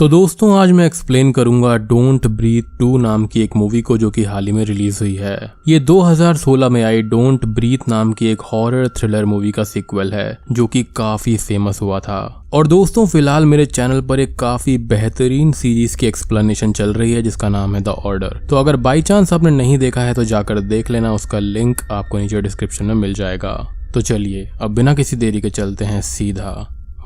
तो दोस्तों आज मैं एक्सप्लेन करूंगा डोंट ब्रीथ 2 नाम की एक मूवी को जो कि हाल ही में रिलीज हुई है। ये 2016 में आई डोंट ब्रीथ नाम की एक हॉरर थ्रिलर मूवी का सीक्वल है जो कि काफी फेमस हुआ था। और दोस्तों फिलहाल मेरे चैनल पर एक काफी बेहतरीन सीरीज की एक्सप्लेनेशन चल रही है जिसका नाम है द ऑर्डर। तो अगर बाई चांस आपने नहीं देखा है तो जाकर देख लेना, उसका लिंक आपको नीचे डिस्क्रिप्शन में मिल जाएगा। तो चलिए अब बिना किसी देरी के चलते हैं सीधा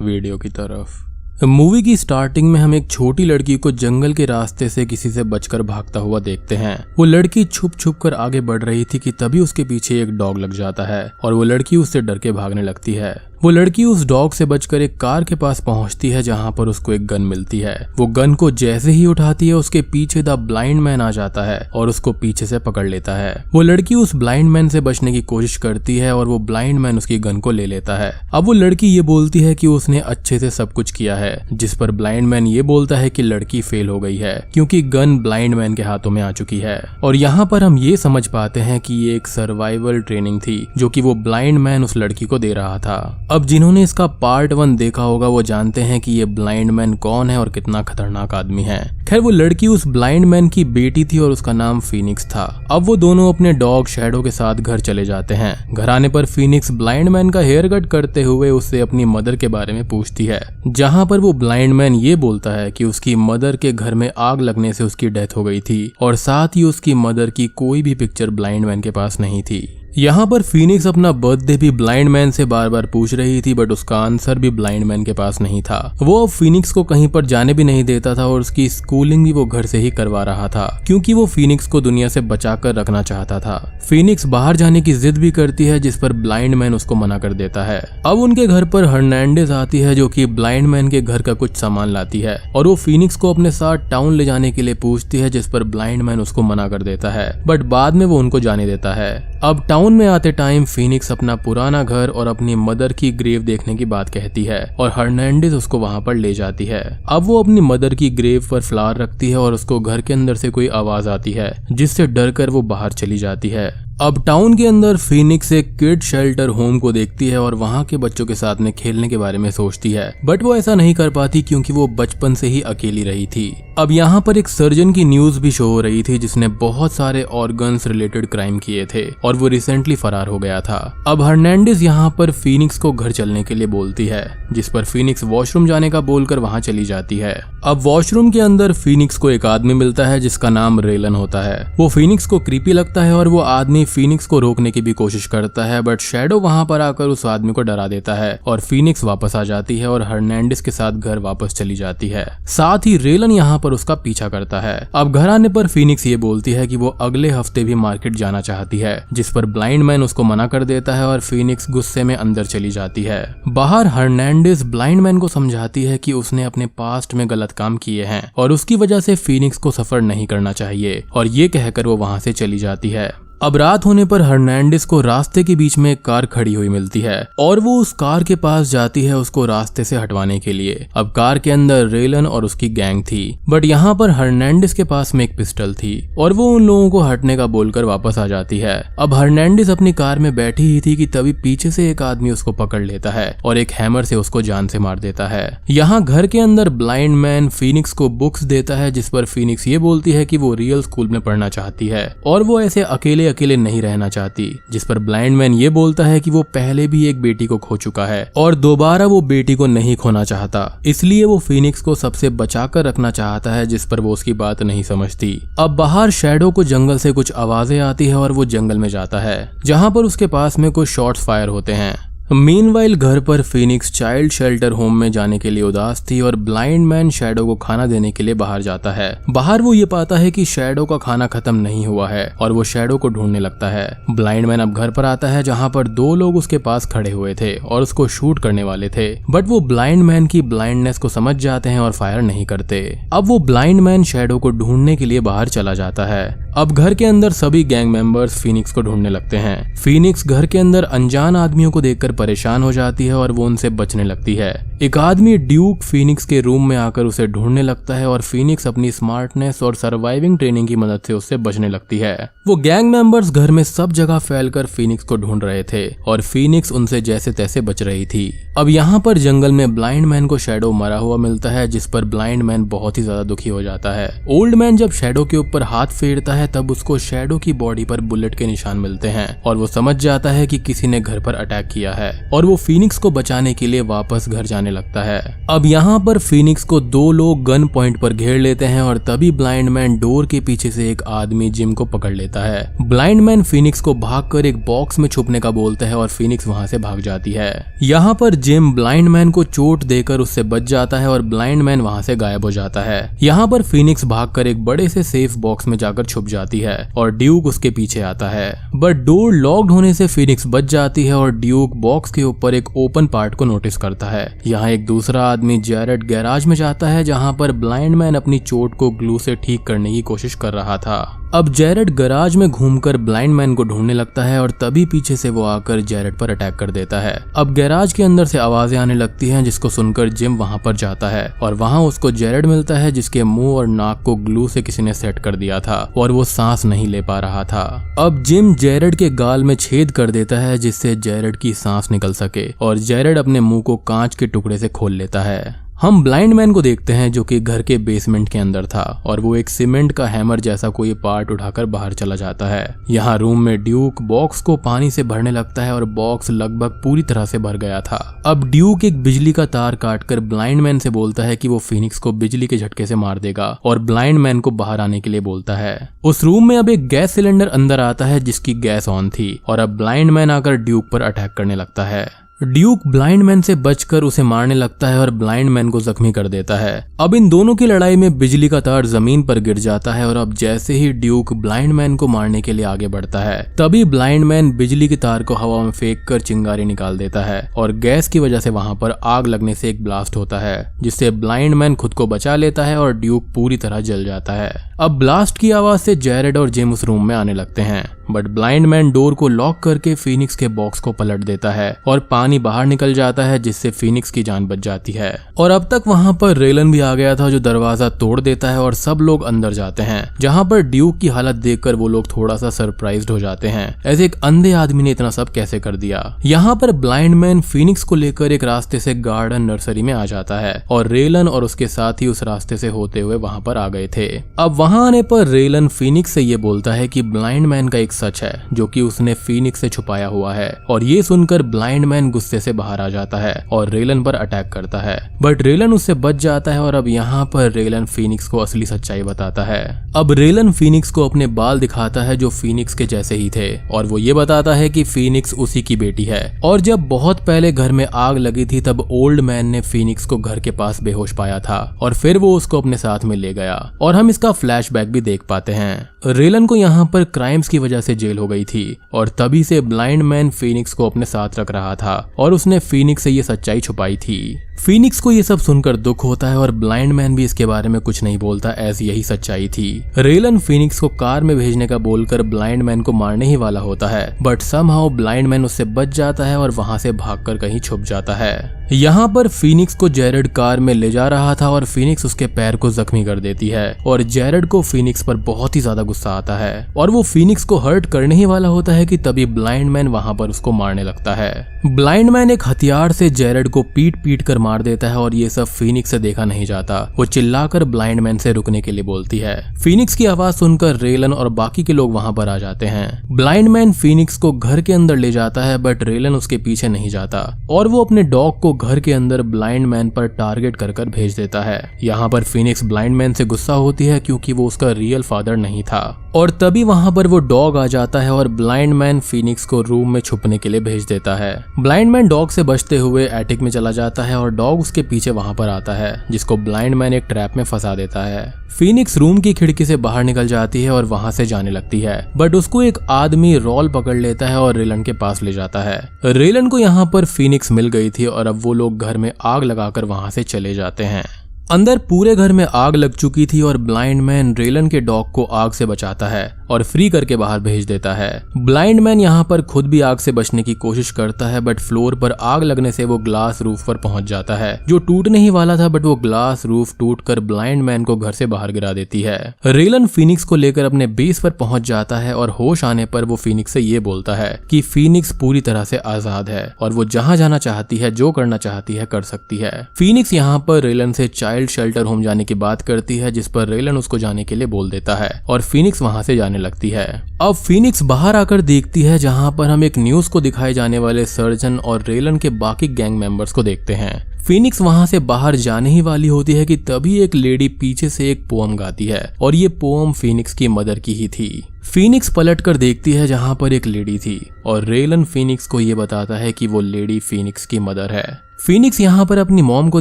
वीडियो की तरफ। मूवी की स्टार्टिंग में हम एक छोटी लड़की को जंगल के रास्ते से किसी से बचकर भागता हुआ देखते हैं। वो लड़की छुप छुप कर आगे बढ़ रही थी कि तभी उसके पीछे एक डॉग लग जाता है और वो लड़की उससे डर के भागने लगती है। वो लड़की उस डॉग से बचकर एक कार के पास पहुंचती है जहां पर उसको एक गन मिलती है। वो गन को जैसे ही उठाती है उसके पीछे द ब्लाइंड मैन आ जाता है और उसको पीछे से पकड़ लेता है। वो लड़की उस ब्लाइंड मैन से बचने की कोशिश करती है और वो ब्लाइंड मैन उसकी गन को ले लेता है। अब वो लड़की ये बोलती है कि उसने अच्छे से सब कुछ किया है, जिस पर ब्लाइंड मैन ये बोलता है कि लड़की फेल हो गई है क्योंकि गन ब्लाइंड मैन के हाथों में आ चुकी है। और यहाँ पर हम ये समझ पाते हैं कि ये एक सर्वाइवल ट्रेनिंग थी जो कि वो ब्लाइंड मैन उस लड़की को दे रहा था। अब जिन्होंने इसका पार्ट 1 देखा होगा वो जानते हैं कि ये ब्लाइंड मैन कौन है और कितना खतरनाक आदमी है। खैर वो लड़की उस ब्लाइंड मैन की बेटी थी और उसका नाम फीनिक्स था। अब वो दोनों अपने डॉग शैडो के साथ घर चले जाते हैं। घर आने पर फीनिक्स ब्लाइंड मैन का हेयर कट करते हुए उससे अपनी मदर के बारे में पूछती है, जहां पर वो ब्लाइंड मैन ये बोलता है कि उसकी मदर के घर में आग लगने से उसकी डेथ हो गई थी और साथ ही उसकी मदर की कोई भी पिक्चर ब्लाइंड मैन के पास नहीं थी। यहाँ पर फीनिक्स अपना बर्थडे भी ब्लाइंड मैन से बार बार पूछ रही थी बट उसका आंसर भी ब्लाइंड मैन के पास नहीं था। वो अब फीनिक्स को कहीं पर जाने भी नहीं देता था और उसकी स्कूलिंग भी वो घर से ही करवा रहा था क्योंकि वो फीनिक्स को दुनिया से बचा कर रखना चाहता था। फीनिक्स बाहर जाने की जिद भी करती है जिस पर ब्लाइंड मैन उसको मना कर देता है। अब उनके घर पर हर्नांडेज आती है जो कि ब्लाइंड मैन के घर का कुछ सामान लाती है और वो फीनिक्स को अपने साथ टाउन ले जाने के लिए पूछती है जिस पर ब्लाइंड मैन उसको मना कर देता है बट बाद में वो उनको जाने देता है। अब टाउन में आते टाइम फीनिक्स अपना पुराना घर और अपनी मदर की ग्रेव देखने की बात कहती है और हर्नांडेज उसको वहां पर ले जाती है। अब वो अपनी मदर की ग्रेव पर फ्लावर रखती है और उसको घर के अंदर से कोई आवाज आती है जिससे डर कर वो बाहर चली जाती है। अब टाउन के अंदर फीनिक्स एक किड शेल्टर होम को देखती है और वहां के बच्चों के साथ में खेलने के बारे में सोचती है बट वो ऐसा नहीं कर पाती क्योंकि वो बचपन से ही अकेली रही थी। अब यहाँ पर एक सर्जन की न्यूज भी शो हो रही थी जिसने बहुत सारे ऑर्गन्स रिलेटेड क्राइम किए थे और वो रिसेंटली फरार हो गया था। अब हर्नांडेज यहाँ पर फीनिक्स को घर चलने के लिए बोलती है जिस पर फीनिक्स वॉशरूम जाने का बोलकर वहां चली जाती है। अब वॉशरूम के अंदर फीनिक्स को एक आदमी मिलता है जिसका नाम रेलन होता है। वो फीनिक्स को क्रीपी लगता है और वो आदमी फीनिक्स को रोकने की भी कोशिश करता है बट शैडो वहां पर आकर उस आदमी को डरा देता है और फीनिक्स वापस आ जाती है और हर्नांडेज के साथ घर वापस चली जाती है। साथ ही रेलन यहाँ पर उसका पीछा करता है। अब घर आने पर फीनिक्स ये बोलती है कि वो अगले हफ्ते भी मार्केट जाना चाहती है जिस पर ब्लाइंड मैन उसको मना कर देता है और फीनिक्स गुस्से में अंदर चली जाती है। बाहर हर्नांडेज ब्लाइंड मैन को समझाती है कि उसने अपने पास्ट में गलत काम किए हैं और उसकी वजह से फीनिक्स को सफर नहीं करना चाहिए और ये कहकर वो वहां से चली जाती है। अब रात होने पर हर्नांडेज को रास्ते के बीच में एक कार खड़ी हुई मिलती है और वो उस कार के पास जाती है उसको रास्ते से हटवाने के लिए। अब कार के अंदर रेलन और उसकी गैंग थी बट यहाँ पर हर्नांडेज के पास में एक पिस्टल थी और वो उन लोगों को हटने का बोलकर वापस आ जाती है। अब हर्नांडेज अपनी कार में बैठी ही थी कि तभी पीछे से एक आदमी उसको पकड़ लेता है और एक हैमर से उसको जान से मार देता है। यहाँ घर के अंदर ब्लाइंड मैन फीनिक्स को बुक्स देता है जिस पर फीनिक्स ये बोलती है कि वो रियल स्कूल में पढ़ना चाहती है और वो ऐसे अकेले नहीं रहना चाहती, जिस पर ब्लाइंड मैन ये बोलता है कि वो पहले भी एक बेटी को खो चुका है और दोबारा वो बेटी को नहीं खोना चाहता, इसलिए वो फीनिक्स को सबसे बचाकर रखना चाहता है, जिस पर वो उसकी बात नहीं समझती। अब बाहर शैडो को जंगल से कुछ आवाजें आती है और वो जंगल में जाता है जहां पर उसके पास में कुछ शॉट्स फायर होते हैं। मीनवाइल घर पर फीनिक्स चाइल्ड शेल्टर होम में जाने के लिए उदास थी और ब्लाइंड मैन शैडो को खाना देने के लिए बाहर जाता है। बाहर वो ये पाता है कि शैडो का खाना खत्म नहीं हुआ है और वो शैडो को ढूंढने लगता है। ब्लाइंड मैन अब घर पर आता है जहां पर 2 लोग उसके पास खड़े हुए थे और उसको शूट करने वाले थे बट वो ब्लाइंड मैन की ब्लाइंडनेस को समझ जाते हैं और फायर नहीं करते। अब वो ब्लाइंड मैन शैडो को ढूंढने के लिए बाहर चला जाता है। अब घर के अंदर सभी गैंग मेंबर्स फीनिक्स को ढूंढने लगते हैं। फीनिक्स घर के अंदर अनजान आदमियों को देखकर परेशान हो जाती है और वो उनसे बचने लगती है। एक आदमी ड्यूक फीनिक्स के रूम में आकर उसे ढूंढने लगता है और फीनिक्स अपनी स्मार्टनेस और सर्वाइविंग ट्रेनिंग की मदद से उससे बचने लगती है। वो गैंग मेंबर्स घर में सब जगह फैलकर फीनिक्स को ढूंढ रहे थे और फीनिक्स उनसे जैसे तैसे बच रही थी। अब यहाँ पर जंगल में ब्लाइंड मैन को शैडो मरा हुआ मिलता है, जिस पर ब्लाइंड मैन बहुत ही ज्यादा दुखी हो जाता है। ओल्ड मैन जब शैडो के ऊपर हाथ फेरता है तब उसको शैडो की बॉडी पर बुलेट के निशान मिलते हैं और वो समझ जाता है कि किसी ने घर पर अटैक किया है और वो फीनिक्स को बचाने के लिए वापस घर जाने लगता है। अब यहाँ पर फीनिक्स को दो लोग गन पॉइंट पर घेर लेते हैं और तभी ब्लाइंड मैन डोर के पीछे से एक आदमी जिम को पकड़ लेता है। ब्लाइंड मैन फीनिक्स को भागकर एक बॉक्स में छुपने का बोलता है और फीनिक्स वहां से भाग जाती है। यहाँ पर जिम ब्लाइंड मैन को चोट देकर उससे बच जाता है और ब्लाइंड मैन वहां से गायब हो जाता है। यहाँ पर फीनिक्स भागकर एक बड़े से सेफ बॉक्स में जाकर छुप जाती है और ड्यूक उसके पीछे आता है, बट डोर लॉक्ड होने से फीनिक्स बच जाती है और ड्यूक बॉक्स के ऊपर एक ओपन पार्ट को नोटिस करता है। यहाँ एक दूसरा आदमी जैरेड गैराज में जाता है जहाँ पर ब्लाइंड मैन अपनी चोट को ग्लू से ठीक करने की कोशिश कर रहा था। अब जैरेड गैराज में घूमकर ब्लाइंड मैन को ढूंढने लगता है और तभी पीछे से वो आकर जैरेड पर अटैक कर देता है। अब गैराज के अंदर से आवाजें आने लगती हैं, जिसको सुनकर जिम वहां पर जाता है और वहां उसको जैरेड मिलता है जिसके मुंह और नाक को ग्लू से किसी ने सेट कर दिया था और वो सांस नहीं ले पा रहा था। अब जिम जैरेड के गाल में छेद कर देता है जिससे जैरेड की सांस निकल सके और जैरेड अपने मुंह को कांच के टुकड़े से खोल लेता है। हम ब्लाइंड मैन को देखते हैं जो कि घर के बेसमेंट के अंदर था और वो एक सीमेंट का हैमर जैसा कोई पार्ट उठाकर बाहर चला जाता है। यहाँ रूम में ड्यूक बॉक्स को पानी से भरने लगता है और बॉक्स लगभग पूरी तरह से भर गया था। अब ड्यूक एक बिजली का तार काटकर ब्लाइंड मैन से बोलता है कि वो फीनिक्स को बिजली के झटके से मार देगा और ब्लाइंड मैन को बाहर आने के लिए बोलता है। उस रूम में अब एक गैस सिलेंडर अंदर आता है जिसकी गैस ऑन थी और अब ब्लाइंड मैन आकर ड्यूक पर अटैक करने लगता है। ड्यूक ब्लाइंड मैन से बचकर उसे मारने लगता है और ब्लाइंड मैन को जख्मी कर देता है। अब इन दोनों की लड़ाई में बिजली का तार जमीन पर गिर जाता है और अब जैसे ही ड्यूक ब्लाइंड मैन को मारने के लिए आगे बढ़ता है तभी ब्लाइंड मैन बिजली के तार को हवा में फेंक कर चिंगारी निकाल देता है और गैस की वजह से वहां पर आग लगने से एक ब्लास्ट होता है जिससे ब्लाइंड मैन खुद को बचा लेता है और ड्यूक पूरी तरह जल जाता है। अब ब्लास्ट की आवाज से जैरेड और जिम उस रूम में आने लगते हैं, बट ब्लाइंड मैन डोर को लॉक करके फीनिक्स के बॉक्स को पलट देता है और पानी बाहर निकल जाता है जिससे फीनिक्स की जान बच जाती है। और अब तक वहां पर रेलन भी आ गया था जो दरवाजा तोड़ देता है और सब लोग अंदर जाते हैं, जहां पर ड्यूक की हालत देखकर वो लोग थोड़ा सा सरप्राइज्ड हो जाते हैं, ऐसे एक अंधे आदमी ने इतना सब कैसे कर दिया। यहाँ पर ब्लाइंड मैन फीनिक्स को लेकर एक रास्ते से गार्डन नर्सरी में आ जाता है और रेलन और उसके साथी उस रास्ते से होते हुए वहां पर आ गए थे। अब वहां आने पर रेलन फीनिक्स से ये बोलता है कि ब्लाइंड मैन का एक सच है जो कि उसने फीनिक्स से छुपाया हुआ है और ये सुनकर ब्लाइंड मैन गुस्से से बाहर आ जाता है और रेलन पर अटैक करता है, बट रेलन उससे बच जाता है और अब यहाँ पर रेलन फीनिक्स को असली सच्चाई बताता है। अब रेलन फीनिक्स को अपने बाल दिखाता है जो फीनिक्स के जैसे ही थे और वो ये बताता है कि फीनिक्स उसी की बेटी है और जब बहुत पहले घर में आग लगी थी तब ओल्ड मैन ने फीनिक्स को घर के पास बेहोश पाया था और फिर वो उसको अपने साथ में ले गया और हम इसका फ्लैशबैक भी देख पाते हैं। रेलन को यहाँ पर क्राइम्स की वजह से जेल हो गई थी और तभी से ब्लाइंड मैन फीनिक्स को अपने साथ रख रहा था और उसने फीनिक्स से ये सच्चाई छुपाई थी। फीनिक्स को ये सब सुनकर दुख होता है और ब्लाइंड मैन भी इसके बारे में कुछ नहीं बोलता, ऐसी यही सच्चाई थी। रेलन फीनिक्स को कार में भेजने का बोलकर ब्लाइंड मैन को मारने ही वाला होता है, बट समहाउ ब्लाइंड मैन उससे बच जाता है और वहां से भागकर कहीं छुप जाता है। यहाँ पर फीनिक्स को जैरेड कार में ले जा रहा था और फीनिक्स उसके पैर को जख्मी कर देती है और जैरेड को फीनिक्स पर बहुत ही ज्यादा गुस्सा आता है और वो फीनिक्स को हर्ट करने ही वाला होता है कि तभी ब्लाइंड मैन वहां पर उसको मारने लगता है। ब्लाइंड मैन एक हथियार से जैरेड को पीट पीट कर मार देता है और ये सब फीनिक्स से देखा नहीं जाता। वो चिल्लाकर ब्लाइंड मैन से रुकने के लिए बोलती है। फीनिक्स की आवाज सुनकर रेलन और बाकी के लोग वहां पर आ जाते हैं। ब्लाइंड मैन फीनिक्स को घर के अंदर ले जाता है, बट रेलन उसके पीछे नहीं जाता और वो अपने डॉग को घर के अंदर ब्लाइंड मैन पर टारगेट कर भेज देता है। यहाँ पर फीनिक्स ब्लाइंड मैन से गुस्सा होती है क्योंकि वो उसका रियल फादर नहीं था और तभी वहां पर वो डॉग आ जाता है और ब्लाइंड मैन फीनिक्स को रूम में छुपने के लिए भेज देता है। ब्लाइंड मैन डॉग से बचते हुए एटिक में चला जाता है और डॉग उसके पीछे वहां पर आता है, जिसको ब्लाइंड मैन एक ट्रैप में फंसा देता है। फीनिक्स रूम की खिड़की से बाहर निकल जाती है और वहां से जाने लगती है, बट उसको एक आदमी रॉल पकड़ लेता है और रेलन के पास ले जाता है। रेलन को यहाँ पर फीनिक्स मिल गई थी और अब वो लोग घर में आग लगाकर वहां से चले जाते हैं। अंदर पूरे घर में आग लग चुकी थी और ब्लाइंड मैन रेलन के डॉग को आग से बचाता है और फ्री करके बाहर भेज देता है। ब्लाइंड मैन यहाँ पर खुद भी आग से बचने की कोशिश करता है, बट फ्लोर पर आग लगने से वो ग्लास रूफ पर पहुंच जाता है जो टूटने ही वाला था, बट वो ग्लास रूफ टूटकर ब्लाइंड मैन को घर से बाहर गिरा देती है। रेलन फीनिक्स को लेकर अपने बेस पर पहुंच जाता है और होश आने पर वो फीनिक्स से ये बोलता है कि फीनिक्स पूरी तरह से आजाद है और वो जहां जाना चाहती है, जो करना चाहती है कर सकती है। फीनिक्स यहाँ पर रेलन से चाइल्ड शेल्टर होम जाने की बात करती है, जिस पर रेलन उसको जाने के लिए बोल देता है और फीनिक्स वहां से जाने लगती है। अब फीनिक्स बाहर आकर देखती है जहां पर हम एक न्यूज को दिखाए जाने वाले सर्जन और रेलन के बाकी गैंग मेंबर्स को देखते हैं। फीनिक्स वहां से बाहर जाने ही वाली होती है कि तभी एक लेडी पीछे से एक पोएम गाती है और ये पोएम फीनिक्स की मदर की ही थी। फीनिक्स पलटकर देखती है जहां पर एक लेडी थी और रेलन फीनिक्स को ये बताता है कि वो लेडी फीनिक्स की मदर है। फीनिक्स यहाँ पर अपनी मॉम को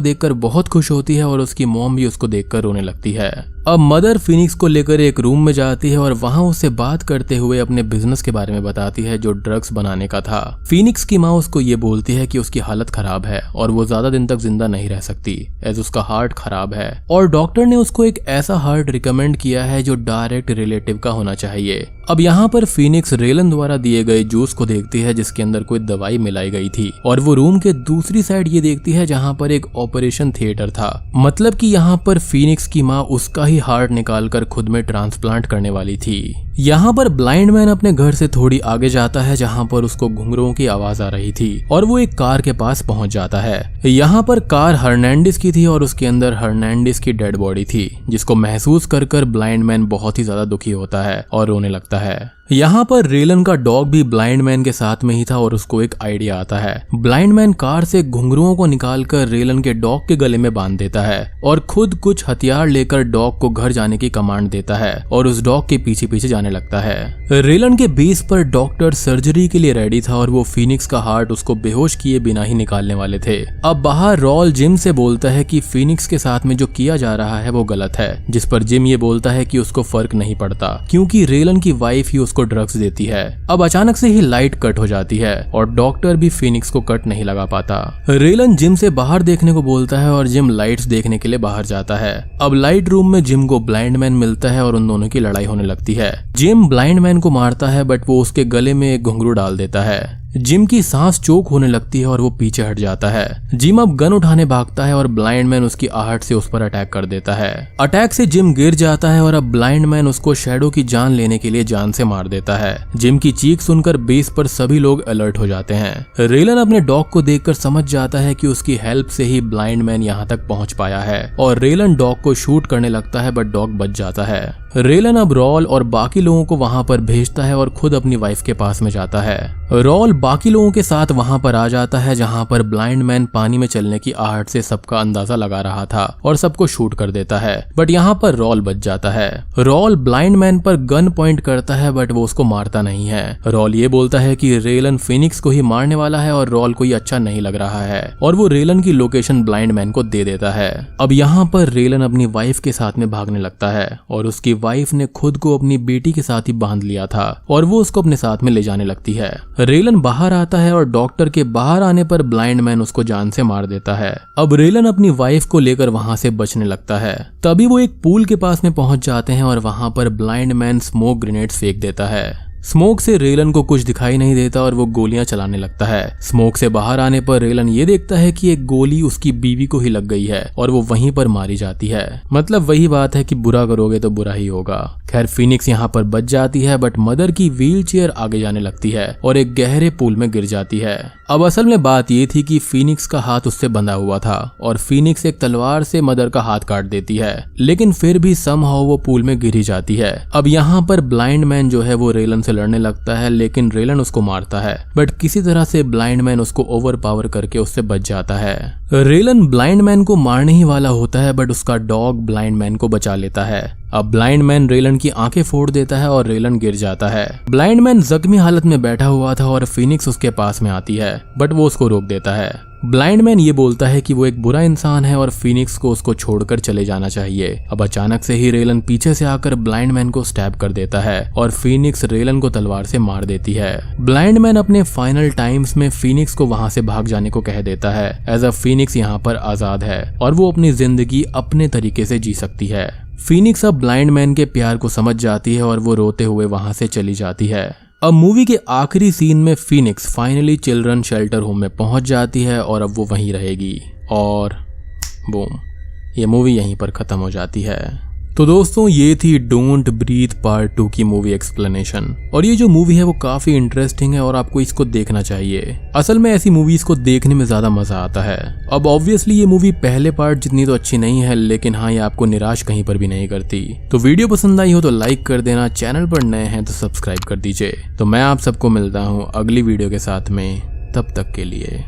देखकर बहुत खुश होती है और उसकी मॉम भी उसको देखकर रोने लगती है। अब मदर फीनिक्स को लेकर एक रूम में जाती है और वहां उससे बात करते हुए अपने बिजनेस के बारे में बताती है जो ड्रग्स बनाने का था। फीनिक्स की माँ उसको ये बोलती है कि उसकी हालत खराब है और वो ज्यादा दिन तक जिंदा नहीं रह सकती एज उसका हार्ट खराब है और डॉक्टर ने उसको एक ऐसा हार्ट रिकमेंड किया है जो डायरेक्ट रिलेटिव का होना चाहिए। अब यहाँ पर फीनिक्स रेलन द्वारा दिए गए जूस को देखती है जिसके अंदर कोई दवाई मिलाई गई थी और वो रूम के दूसरी साइड ये देखती है जहाँ पर एक ऑपरेशन थिएटर था, मतलब कि यहाँ पर फीनिक्स की माँ उसका ही हार्ट निकालकर खुद में ट्रांसप्लांट करने वाली थी। यहाँ पर ब्लाइंड मैन अपने घर से थोड़ी आगे जाता है जहाँ पर उसको घुंघरुओं की आवाज आ रही थी और वो एक कार के पास पहुंच जाता है। यहाँ पर कार हर्नांडिस की थी और उसके अंदर हर्नांडिस की डेड बॉडी थी, जिसको महसूस कर ब्लाइंड मैन बहुत ही ज्यादा दुखी होता है और रोने लगता है। यहाँ पर रेलन का डॉग भी ब्लाइंड मैन के साथ में ही था और उसको एक आइडिया आता है। ब्लाइंड मैन कार से घुंघरुओं को निकालकर रेलन के डॉग के गले में बांध देता है और खुद कुछ हथियार लेकर डॉग को घर जाने की कमांड देता है और उस डॉग के पीछे पीछे जाने लगता है। रेलन के बेस पर डॉक्टर सर्जरी के लिए रेडी था और वो फीनिक्स का हार्ट उसको बेहोश किए बिना ही निकालने वाले थे। अब बाहर रॉल जिम से बोलता है कि फीनिक्स के साथ में जो किया जा रहा है वो गलत है, जिस पर जिम ये बोलता है कि उसको फर्क नहीं पड़ता क्योंकि रेलन की वाइफ ही उसको ड्रग्स देती है। अब अचानक से ही लाइट कट हो जाती है और डॉक्टर भी फीनिक्स को कट नहीं लगा पाता। रेलन जिम से बाहर देखने को बोलता है और जिम लाइट्स देखने के लिए बाहर जाता है। अब लाइट रूम में जिम को ब्लाइंड मैन मिलता है और उन दोनों की लड़ाई होने लगती है। जिम ब्लाइंड मैन को मारता है बट वो उसके गले में एक घुंघरू डाल देता है। जिम की सांस चोक होने लगती है और वो पीछे हट जाता है। जिम अब गन उठाने भागता है और ब्लाइंड मैन उसकी आहट से उस पर अटैक कर देता है। अटैक से जिम गिर जाता है और अब ब्लाइंड मैन उसको शैडो की जान लेने के लिए जान से मार देता है। जिम की चीख सुनकर बेस पर सभी लोग अलर्ट हो जाते हैं। रेलन अपने डॉग को देखकर समझ जाता है कि उसकी हेल्प से ही ब्लाइंड मैन यहाँ तक पहुंच पाया है और रेलन डॉग को शूट करने लगता है बट डॉग बच जाता है। रेलन अब रॉल और बाकी लोगों को वहां पर भेजता है और खुद अपनी वाइफ के पास में जाता है। रॉल बाकी लोगों के साथ वहां पर आ जाता है जहां पर ब्लाइंड मैन पानी में चलने की आहट से सबका अंदाजा लगा रहा था और सबको शूट कर देता है, बट यहाँ पर रॉल बच जाता है। रॉल ब्लाइंड मैन पर गन पॉइंट करता है बट वो उसको मारता नहीं है। रॉल ये बोलता है कि रेलन फीनिक्स को ही मारने वाला है और रॉल को ये अच्छा नहीं लग रहा है और वो रेलन की लोकेशन ब्लाइंड मैन को दे देता है। अब यहाँ पर रेलन अपनी वाइफ के साथ में भागने लगता है और उसकी वाइफ ने खुद को अपनी बेटी के साथ ही बांध लिया था और वो उसको अपने साथ में ले जाने लगती है। रेलन बाहर आता है और डॉक्टर के बाहर आने पर ब्लाइंड मैन उसको जान से मार देता है। अब रेलन अपनी वाइफ को लेकर वहां से बचने लगता है। तभी वो एक पूल के पास में पहुंच जाते हैं और वहां पर ब्लाइंड मैन स्मोक ग्रेनेड्स फेंक देता है। स्मोक से रेलन को कुछ दिखाई नहीं देता और वो गोलियां चलाने लगता है। स्मोक से बाहर आने पर रेलन ये देखता है कि एक गोली उसकी बीवी को ही लग गई है और वो वहीं पर मारी जाती है। मतलब वही बात है कि बुरा करोगे तो बुरा ही होगा। खैर फीनिक्स यहाँ पर बच जाती है बट मदर की व्हील चेयर आगे जाने लगती है और एक गहरे पूल में गिर जाती है। अब असल में बात ये थी कि फीनिक्स का हाथ उससे बंधा हुआ था और फीनिक्स एक तलवार से मदर का हाथ काट देती है, लेकिन फिर भी समहाउ वो पूल में गिरी जाती है। अब यहाँ पर ब्लाइंड मैन जो है वो रेलन से लड़ने लगता है, लेकिन रेलन उसको मारता है बट किसी तरह से ब्लाइंड मैन उसको ओवर पावर करके उससे बच जाता है। रेलन ब्लाइंड मैन को मारने ही वाला होता है बट उसका डॉग ब्लाइंड मैन को बचा लेता है। अब ब्लाइंड मैन रेलन की आंखें फोड़ देता है और रेलन गिर जाता है। ब्लाइंड मैन जख्मी हालत में बैठा हुआ था और फीनिक्स उसके पास में आती है बट वो उसको रोक देता है। ब्लाइंड मैन ये बोलता है कि वो एक बुरा इंसान है और फीनिक्स को उसको छोड़कर चले जाना चाहिए। अब अचानक से ही रेलन पीछे से आकर ब्लाइंड मैन को स्टैब कर देता है और फीनिक्स रेलन को तलवार से मार देती है। ब्लाइंड मैन अपने फाइनल टाइम्स में फीनिक्स को वहां से भाग जाने को कह देता है, एज अ फीनिक्स यहाँ पर आजाद है और वो अपनी जिंदगी अपने तरीके से जी सकती है। फीनिक्स अब ब्लाइंड मैन के प्यार को समझ जाती है और वो रोते हुए वहां से चली जाती है। अब मूवी के आखिरी सीन में Phoenix finally children shelter home में पहुंच जाती है और अब वो वहीं रहेगी और बूम, ये मूवी यहीं पर खत्म हो जाती है। तो दोस्तों ये थी डोंट ब्रीथ पार्ट 2 की मूवी एक्सप्लेनेशन। और ये जो मूवी है वो काफी इंटरेस्टिंग है और आपको इसको देखना चाहिए। असल में ऐसी मूवीज को देखने में ज्यादा मजा आता है। अब ऑब्वियसली ये मूवी पहले पार्ट जितनी तो अच्छी नहीं है, लेकिन हाँ ये आपको निराश कहीं पर भी नहीं करती। तो वीडियो पसंद आई हो तो लाइक कर देना, चैनल पर नए हैं तो सब्सक्राइब कर दीजिए। तो मैं आप सबको मिलता हूँ अगली वीडियो के साथ में, तब तक के लिए